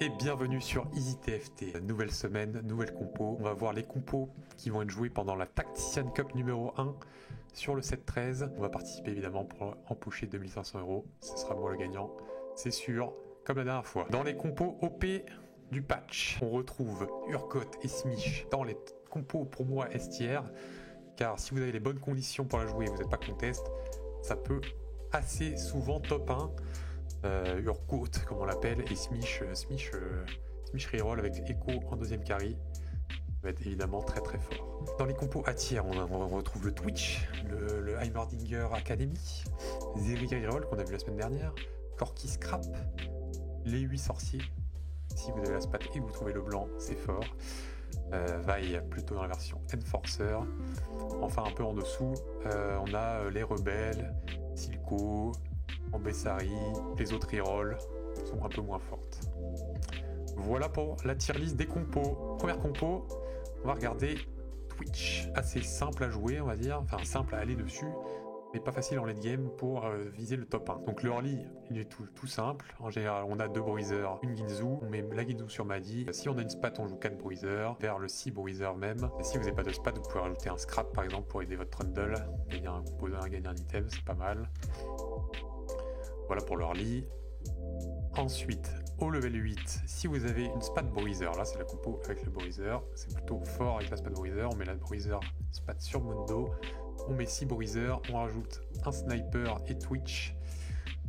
Et bienvenue sur EasyTFT. Nouvelle semaine, nouvelle compo. On va voir les compos qui vont être joués pendant la Tactician Cup numéro 1 sur le 7-13. On va participer évidemment pour empocher 2500 €. Ce sera moi le gagnant, c'est sûr, comme la dernière fois. Dans les compos OP du patch, on retrouve Urgot et Smish dans les compos pour moi S tier. Car si vous avez les bonnes conditions pour la jouer et vous n'êtes pas contest, ça peut assez souvent top 1. Urgot comme on l'appelle, et Smish reroll avec Echo en deuxième carry. Ça va être évidemment très très fort. Dans les compos A tier, on retrouve le Twitch, le Heimerdinger Academy, Zeri reroll qu'on a vu la semaine dernière, Corki Scrap, les 8 sorciers. Si vous avez la spat et que vous trouvez le blanc, c'est fort. Vi plutôt dans la version Enforcer. Enfin un peu en dessous, on a les rebelles, Silco, Ambessari, les autres rerolls sont un peu moins fortes. Voilà pour la tier list des compos. Première compo, on va regarder Twitch. Assez simple à jouer, on va dire, enfin simple à aller dessus, mais pas facile en late game pour viser le top 1. Donc le early, il est tout simple. En général, on a 2 bruisers, une Ginzu, on met la Ginzu sur Madi. Si on a une spat, on joue 4 bruisers, vers le 6 bruisers même. Et si vous n'avez pas de spat, vous pouvez rajouter un scrap par exemple pour aider votre trundle, gagner un composant, gagner un item, c'est pas mal. Voilà pour l'early. Ensuite, au level 8, si vous avez une spat bruiser, là c'est la compo avec le bruiser, c'est plutôt fort avec la spat bruiser, on met la bruiser spat sur Mundo, on met 6 bruisers, on rajoute un sniper et Twitch.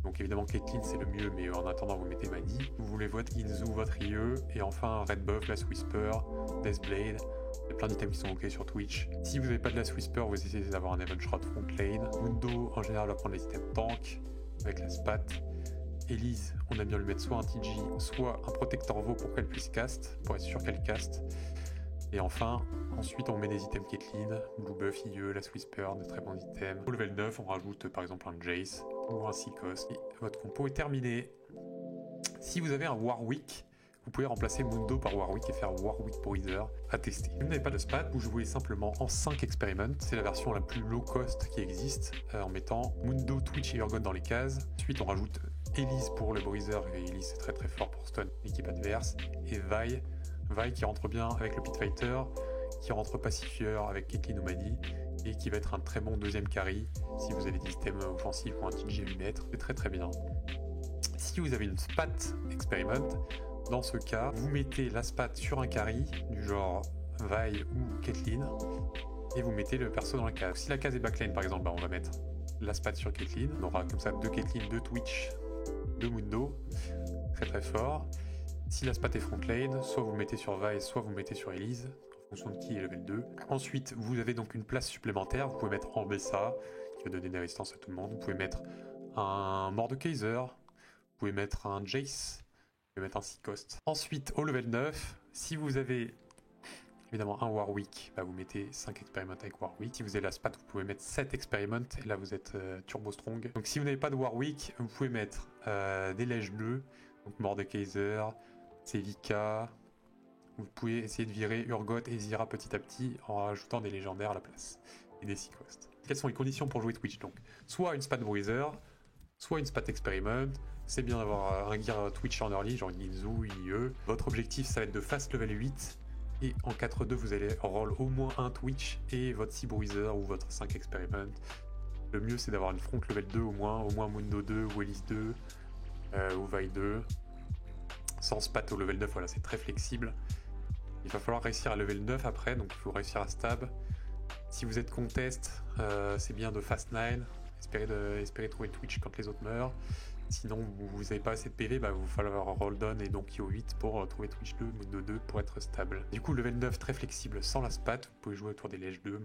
Donc évidemment Caitlyn c'est le mieux, mais en attendant vous mettez Madi. Vous voulez votre Ginzu, votre Rieu, et enfin Red Buff, Last Whisper, Deathblade. Il y a plein d'items qui sont ok sur Twitch. Si vous n'avez pas de Last Whisper, vous essayez d'avoir un Event Shroud front lane. Mundo en général va prendre les items tank avec la spat. Elise, on a bien lui mettre soit un TG, soit un protecteur veau pour qu'elle puisse cast, pour être sûr qu'elle cast. Et enfin, ensuite on met des items Caitlyn, Blue Buff, IE, Last Whisper, de très bons items. Au level 9, on rajoute par exemple un Jace ou un Seacost. Et votre compo est terminée. Si vous avez un Warwick, vous pouvez remplacer Mundo par Warwick et faire Warwick Bruiser à tester. Si vous n'avez pas de spat, vous jouez simplement en 5 experiments. C'est la version la plus low cost qui existe, en mettant Mundo, Twitch et Urgot dans les cases. Ensuite on rajoute Elise pour le Bruiser, et Elise c'est très très fort pour stun l'équipe adverse. Et Vi qui rentre bien avec le Pitfighter, qui rentre pacifieur avec Caitlyn ou Madi, et qui va être un très bon deuxième carry si vous avez des items offensifs ou un TG à lui mettre. C'est très très bien. Si vous avez une spat experiment, dans ce cas, vous mettez la spat sur un carry, du genre Vi ou Caitlyn, et vous mettez le perso dans la case. Si la case est backlane par exemple, on va mettre la spat sur Caitlyn. On aura comme ça 2 Caitlyn, 2 Twitch, 2 Mundo, très très fort. Si la spat est front lane, soit vous mettez sur Vi, soit vous mettez sur Elise, en fonction de qui est level 2. Ensuite, vous avez donc une place supplémentaire, vous pouvez mettre Ambessa, qui va donner des résistances à tout le monde. Vous pouvez mettre un Mordekaiser, vous pouvez mettre un Jace, je vais mettre un Seacost. Ensuite, au level 9, si vous avez évidemment un Warwick, bah vous mettez 5 experiments avec Warwick. Si vous avez la spat, vous pouvez mettre 7 experiments, et là vous êtes turbo strong. Donc si vous n'avez pas de Warwick, vous pouvez mettre des lèges bleues, donc Mordekaiser, Celica. Vous pouvez essayer de virer Urgot et Zyra petit à petit en rajoutant des légendaires à la place, et des Seacost. Quelles sont les conditions pour jouer Twitch donc? Soit une spat Bruiser, soit une spat experiment. C'est bien d'avoir un gear Twitch en early, genre une Ginzu, IE. Votre objectif, ça va être de fast level 8. Et en 4-2, vous allez roll au moins un Twitch et votre 6 Bruiser ou votre 5 experiment. Le mieux, c'est d'avoir une front level 2 au moins Mundo 2 ou Elise 2 ou Vi 2. Sans spat au level 9, voilà, c'est très flexible. Il va falloir réussir à level 9 après, donc il faut réussir à stab. Si vous êtes contest, c'est bien de fast 9. Espérez trouver Twitch quand les autres meurent. Sinon, vous n'avez pas assez de PV, bah, il va falloir roll down et donc IO 8 pour trouver Twitch 2, Mundo 2 pour être stable. Du coup, level 9 très flexible sans la spat. Vous pouvez jouer autour des lèges 2,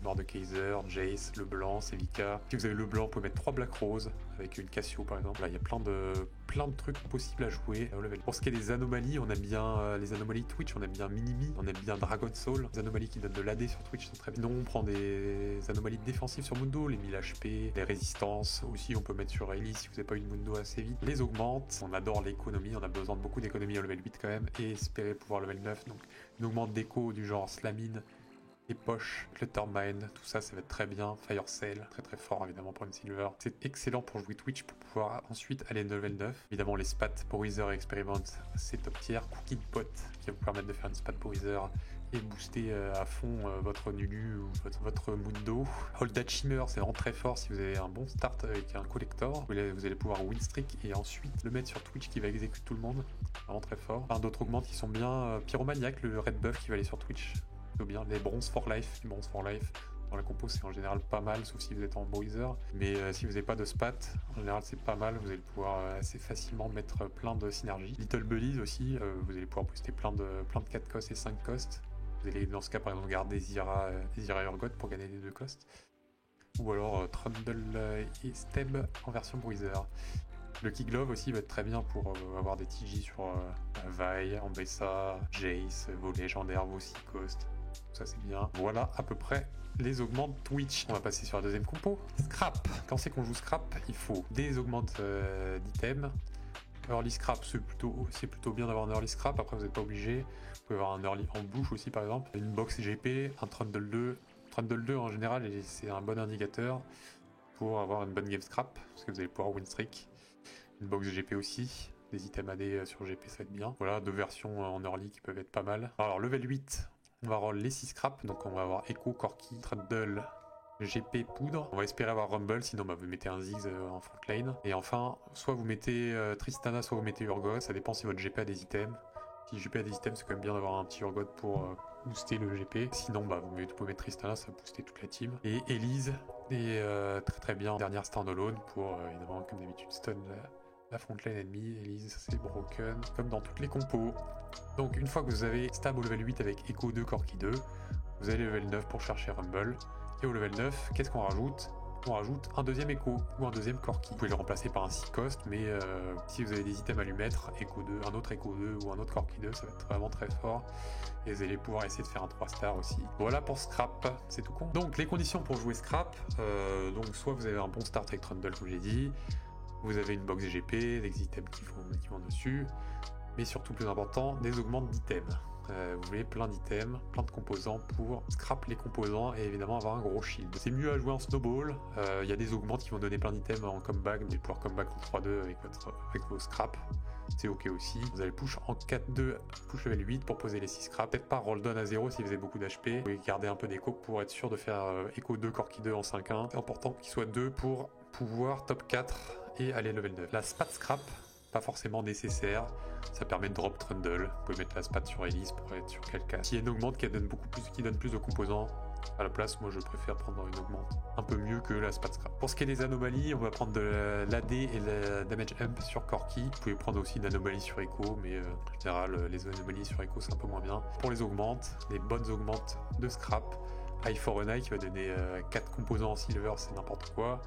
Mordekaiser, Jace, le blanc, Celica. Si vous avez le blanc, vous pouvez mettre 3 Black Rose avec une Cassio par exemple. Là, il y a plein de trucs possibles à jouer au level. Pour ce qui est des anomalies, on aime bien les anomalies Twitch, on aime bien Minimi, on aime bien Dragon Soul. Les anomalies qui donnent de l'AD sur Twitch sont très bien. Sinon, on prend des anomalies défensives sur Mundo, les 1000 HP, les résistances. Aussi, on peut mettre sur Elise si vous n'avez pas une Mundo assez vite. Les augmente, on adore l'économie, on a besoin de beaucoup d'économie au level 8 quand même, et espérer pouvoir level 9. Donc, une augmente d'écho du genre Slamine les poches, le Turmine, tout ça, ça va être très bien. Fire Cell, très très fort évidemment pour une Silver. C'est excellent pour jouer Twitch pour pouvoir ensuite aller level 9. Évidemment les spats Porizer et Experiment, c'est top tier. Cookie Pot qui va vous permettre de faire une spat Porizer et booster à fond votre Nulu ou votre Mundo. Hold That Shimmer, c'est vraiment très fort si vous avez un bon start avec un collector. Vous allez pouvoir win streak et ensuite le mettre sur Twitch qui va exécuter tout le monde. Vraiment très fort. Enfin, d'autres augmentes qui sont bien. Pyromaniac, le red buff qui va aller sur Twitch. Bien. Les bronze for life, dans la compo c'est en général pas mal, sauf si vous êtes en Boiser. Mais si vous n'avez pas de spat, en général c'est pas mal, vous allez pouvoir assez facilement mettre plein de synergies. Little Bullies aussi, vous allez pouvoir booster plein de 4 costs et 5 costs. Vous allez dans ce cas par exemple garder Zira Urgot pour gagner les 2 costs. Ou alors Trundle et Steb en version Boiser. Le Key Glove aussi va être très bien pour avoir des TJ sur Vi, Ambessa, Jace, vos légendaires, vos 6 costs. Ça c'est bien. Voilà à peu près les augmentes Twitch. On va passer sur la deuxième compo. Scrap. Quand c'est qu'on joue Scrap, il faut des augmentes d'items. Early Scrap, c'est plutôt bien d'avoir un Early Scrap. Après vous n'êtes pas obligé. Vous pouvez avoir un Early en bouche aussi par exemple. Une box GP, un Trundle 2. Trundle 2 en général c'est un bon indicateur pour avoir une bonne game Scrap. Parce que vous allez pouvoir win streak. Une box GP aussi. Des items AD sur GP ça va être bien. Voilà, 2 versions en Early qui peuvent être pas mal. Alors level 8. On va avoir les 6 scraps, donc on va avoir Echo, Corki, Trundle, GP, Poudre. On va espérer avoir Rumble, sinon bah, vous mettez un Ziggs en front lane. Et enfin, soit vous mettez Tristana, soit vous mettez Urgot, ça dépend si votre GP a des items. Si le GP a des items, c'est quand même bien d'avoir un petit Urgot pour booster le GP. Sinon, bah, vous pouvez mettre Tristana, ça va booster toute la team. Et Elise est très très bien, dernière standalone pour évidemment, comme d'habitude, stun la frontline ennemie. Elise, c'est broken, comme dans toutes les compos. Donc une fois que vous avez stab au level 8 avec Echo 2, Corki 2, vous allez level 9 pour chercher Rumble. Et au level 9, qu'est-ce qu'on rajoute? On rajoute un deuxième Echo ou un deuxième Corki. Vous pouvez le remplacer par un 6 cost, mais si vous avez des items à lui mettre, Echo 2, un autre Echo 2 ou un autre Corki 2, ça va être vraiment très fort. Et vous allez pouvoir essayer de faire un 3 stars aussi. Voilà pour Scrap, c'est tout con. Donc les conditions pour jouer Scrap, donc soit vous avez un bon start avec Trundle comme j'ai dit, vous avez une box GP, des items qui vont dessus, mais surtout plus important, des augmentes d'items. Vous voulez plein d'items, plein de composants pour scrap les composants et évidemment avoir un gros shield. C'est mieux à jouer en snowball, il y a des augmentes qui vont donner plein d'items en comeback, vous allez pouvoir comeback en 3-2 avec vos scraps. C'est ok aussi. Vous allez push en 4-2, push level 8 pour poser les 6 scraps. Peut-être pas roll down à 0 si vous avez beaucoup d'HP. Vous pouvez garder un peu d'écho pour être sûr de faire Echo 2, Corki 2 en 5-1. C'est important qu'il soit 2 pour pouvoir top 4 et aller level 9. La spat scrap, pas forcément nécessaire. Ça permet de drop Trundle. Vous pouvez mettre la spat sur Elise pour être sur quelqu'un. S'il y a une augmente qui donne plus de composants, à la place, moi je préfère prendre une augmente un peu mieux que la spat scrap. Pour ce qui est des anomalies, on va prendre de l'AD et le damage up sur Corki. Vous pouvez prendre aussi une anomalie sur Echo, mais en général, les anomalies sur Echo c'est un peu moins bien. Pour les augmentes, des bonnes augmentes de scrap. Eye for an Eye qui va donner 4 composants en silver, c'est n'importe quoi.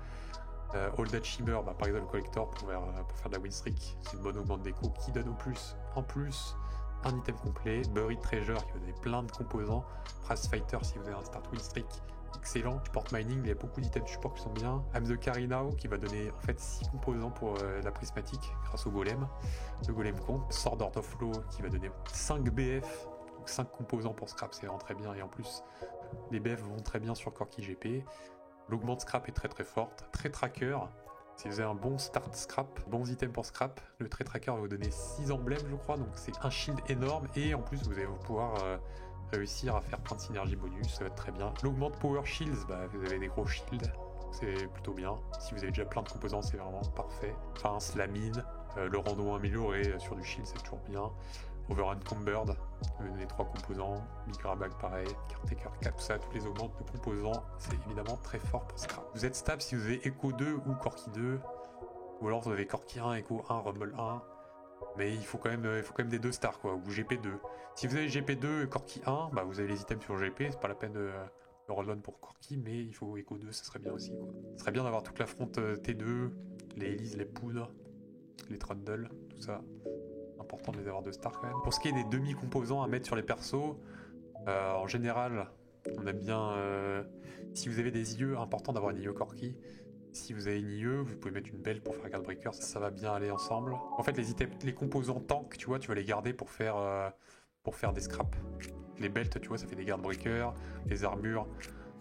All That Shimmer, bah, par exemple le collector pour faire de la win streak, c'est une bonne augmente d'écho qui donne en plus un item complet. Buried Treasure qui va donner plein de composants. Prize Fighter si vous avez un start win streak, excellent. Support Mining, il y a beaucoup d'items support qui sont bien. I'm the Carry Now qui va donner en fait 6 composants pour la prismatique grâce au golem. Le golem compte. Sword Art of Flow qui va donner 5 BF, donc 5 composants pour scrap, c'est vraiment très bien. Et en plus, les BF vont très bien sur Corki GP. L'augmente scrap est très très forte. Très tracker. Si vous avez un bon start scrap, bons items pour scrap, le trait tracker va vous donner 6 emblèmes je crois, donc c'est un shield énorme et en plus vous allez pouvoir réussir à faire plein de synergie bonus, ça va être très bien. L'augmente power shields, bah, vous avez des gros shields, c'est plutôt bien. Si vous avez déjà plein de composants, c'est vraiment parfait. Enfin, Slamine, le rando amélioré sur du shield, c'est toujours bien. Over Encumbered, vous donner 3 composants, Migrabag pareil, Caretaker 4, tout ça, tous les augmentes de composants, c'est évidemment très fort pour scrap. Vous êtes stable si vous avez Echo 2 ou Corki 2, ou alors vous avez Corki 1, Echo 1, Rumble 1, mais il faut quand même des 2 stars quoi, ou GP2. Si vous avez GP2 et Corki 1, bah vous avez les items sur GP, c'est pas la peine de roll pour Corki, mais il faut Echo 2, ça serait bien aussi quoi. Ce serait bien d'avoir toute la fronte T2, les Elise, les Poudres, les Trundle, tout ça. Important de les avoir 2 stars quand même. Pour ce qui est des demi-composants à mettre sur les persos, en général, on aime bien... si vous avez des IE, important d'avoir une IE Corki. Si vous avez une IE, vous pouvez mettre une belle pour faire Guardbreaker, ça va bien aller ensemble. En fait, les composants tank, tu vois, tu vas les garder pour faire pour faire des scraps. Les belts, tu vois, ça fait des guard breakers. Les armures,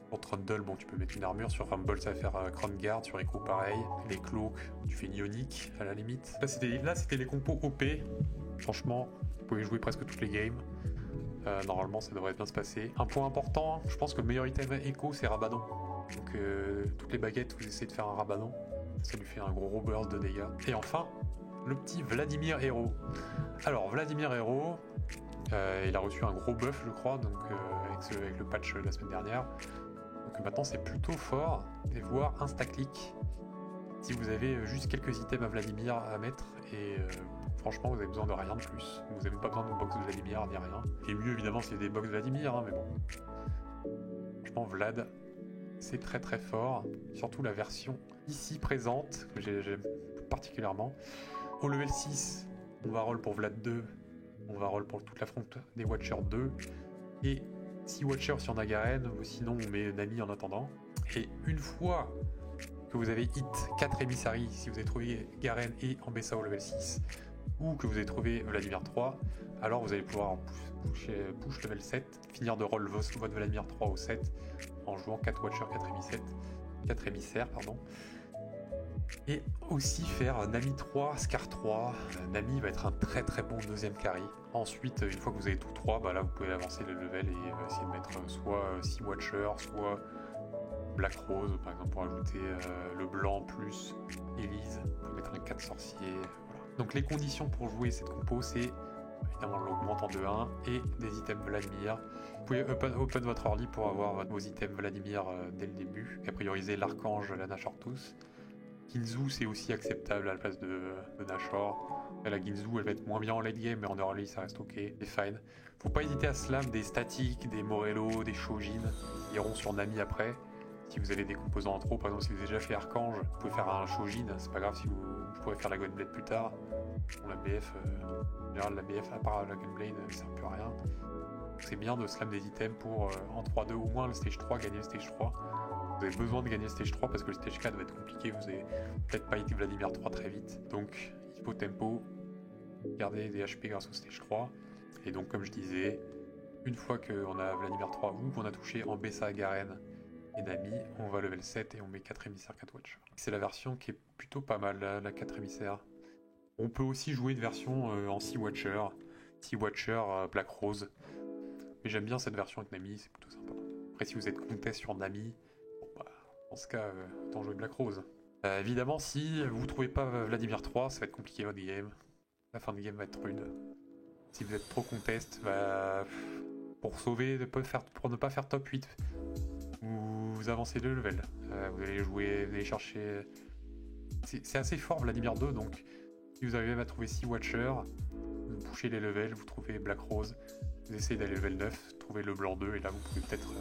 pour Trundle, bon, tu peux mettre une armure. Sur Rumble, ça va faire Crown Guard. Sur Echo, pareil. Les cloaks, tu fais une Ionic à la limite. Là, c'était les compos OP. Franchement, vous pouvez jouer presque toutes les games. Normalement, ça devrait bien se passer. Un point important, je pense que le meilleur item Echo, c'est Rabadon. Donc, toutes les baguettes, vous essayez de faire un Rabadon. Ça lui fait un gros burst de dégâts. Et enfin, le petit Vladimir Hero. Alors, Vladimir Hero, il a reçu un gros buff, je crois, donc, avec le patch de la semaine dernière. Donc maintenant, c'est plutôt fort. Et voire insta-click. Si vous avez juste quelques items à Vladimir à mettre, et franchement, vous avez besoin de rien de plus. Vous n'avez pas besoin de box de Vladimir ni rien. Et mieux, évidemment, s'il y a des box Vladimir, hein, mais bon. Franchement, Vlad, c'est très très fort. Surtout la version ici présente, que j'aime particulièrement. Au level 6, on va roll pour Vlad 2. On va roll pour toute la front des Watchers 2. Et 6 Watchers si on a Garen, ou sinon on met Nami en attendant. Et une fois que vous avez hit 4 émissaries, si vous avez trouvé Garen et Ambessa au level 6, ou que vous avez trouvé Vladimir 3, alors vous allez pouvoir push level 7, finir de roll votre Vladimir 3 au 7 en jouant 4 Watchers, 4 émissaires, pardon. Et aussi faire Nami 3, Scar 3. Nami va être un très très bon deuxième carry. Ensuite, une fois que vous avez tous 3, bah là vous pouvez avancer les levels et essayer de mettre soit 6 Watchers, soit Black Rose par exemple pour ajouter le blanc plus Elise. Vous pouvez mettre un 4 sorciers. Voilà. Donc les conditions pour jouer cette compo, c'est évidemment l'augmente en 2-1 et des items Vladimir. Vous pouvez open votre early pour avoir vos items Vladimir dès le début. Et prioriser l'archange, la Nashortus. Ginzu, c'est aussi acceptable à la place de Nashor. La Ginzu, elle va être moins bien en late game, mais en early, ça reste ok, c'est fine. Faut pas hésiter à slam des statiques, des Morello, des Shojin, qui iront sur Nami après. Si vous avez des composants en trop, par exemple, si vous avez déjà fait Archange, vous pouvez faire un Shojin, c'est pas grave si vous pourrez faire la Gunblade plus tard. Bon, la BF, en général, la BF, à part la Gunblade, ça sert plus à rien. C'est bien de slam des items pour, en 3-2 au moins, le stage 3, gagner le stage 3. Vous avez besoin de gagner le stage 3 parce que le stage 4 va être compliqué, vous avez peut-être pas été Vladimir 3 très vite. Donc il faut tempo, garder des HP grâce au stage 3. Et donc comme je disais, une fois qu'on a Vladimir 3 ou qu'on a touché Ambessa, Garen et Nami, on va level 7 et on met 4 émissaires, 4 Watch. C'est la version qui est plutôt pas mal, la 4 émissaires. On peut aussi jouer une version en 6 Watcher, 6 Watcher Black Rose. Mais j'aime bien cette version avec Nami, c'est plutôt sympa. Après si vous êtes contest sur Nami, dans ce cas, autant jouer Black Rose. Évidemment, si vous trouvez pas Vladimir 3, ça va être compliqué votre game. La fin de game va être rude. Si vous êtes trop contest, pour sauver, pour ne pas faire top 8, vous avancez le level. Vous allez jouer, vous allez chercher... C'est assez fort Vladimir 2, donc si vous arrivez à trouver 6 Watchers, vous pushez les levels, vous trouvez Black Rose, vous essayez d'aller level 9, trouver le blanc 2, et là vous pouvez peut-être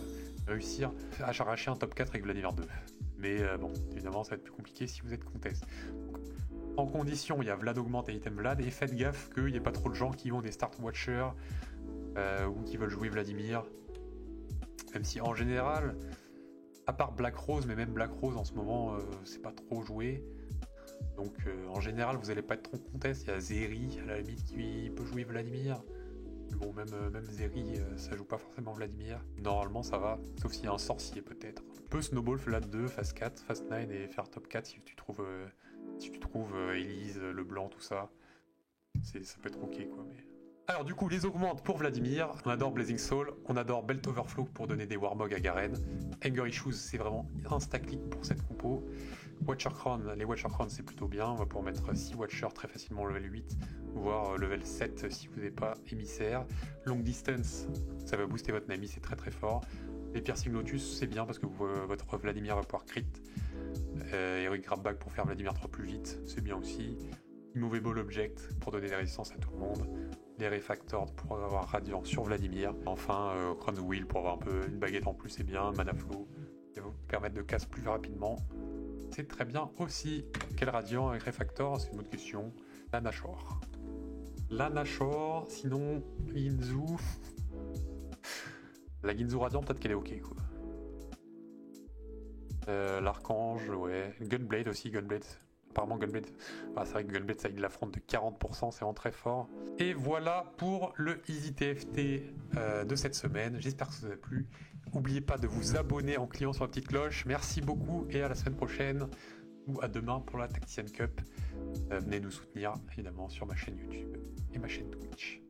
réussir à arracher un top 4 avec Vladimir 2. Mais bon, évidemment ça va être plus compliqué si vous êtes contest. Donc, en condition, il y a Vlad augmente et item Vlad, et faites gaffe qu'il n'y ait pas trop de gens qui ont des start Watchers ou qui veulent jouer Vladimir. Même si en général, à part Black Rose, mais même Black Rose en ce moment, c'est pas trop joué. Donc en général, vous n'allez pas être trop contest. Il y a Zeri à la limite qui peut jouer Vladimir. Bon, même Zeri, ça joue pas forcément Vladimir. Normalement, ça va, sauf s'il y a un sorcier peut-être. On peut snowball Vlad 2, phase 4, phase 9 et faire top 4 si tu trouves Elise, le blanc, tout ça. Ça peut être ok quoi. Mais... Alors du coup, les augmentes pour Vladimir. On adore Blazing Soul, on adore Belt Overflow pour donner des Warmog à Garen. Anger Issues, c'est vraiment insta-click pour cette compo. Watcher Crown, les Watcher Crown c'est plutôt bien. On va pouvoir mettre 6 Watchers très facilement level 8, voire level 7 si vous n'avez pas émissaire. Long Distance, ça va booster votre Nami, c'est très très fort. Les Piercing Lotus, c'est bien parce que votre Vladimir va pouvoir crit. Heroic Grab Bag pour faire Vladimir 3 plus vite, c'est bien aussi. Immovable Object pour donner des résistances à tout le monde. Les Refactored pour avoir Radiant sur Vladimir. Enfin, Crown Wheel pour avoir un peu une baguette en plus, c'est bien. Mana Flow, qui va vous permettre de casse plus rapidement. C'est très bien aussi. Quel Radiant avec Refactor, c'est une autre question. La Nashor. La Nashor, sinon Ginzu. La Ginzu Radiant, peut-être qu'elle est ok quoi. L'Archange, ouais. Gunblade aussi, Gunblade. Apparemment Gunblade, c'est vrai que Gunblade ça il l'affronte de 40%, c'est vraiment très fort. Et voilà pour le Easy TFT de cette semaine. J'espère que ça vous a plu. N'oubliez pas de vous abonner en cliquant sur la petite cloche. Merci beaucoup et à la semaine prochaine ou à demain pour la Tactician Cup. Venez nous soutenir évidemment sur ma chaîne YouTube et ma chaîne Twitch.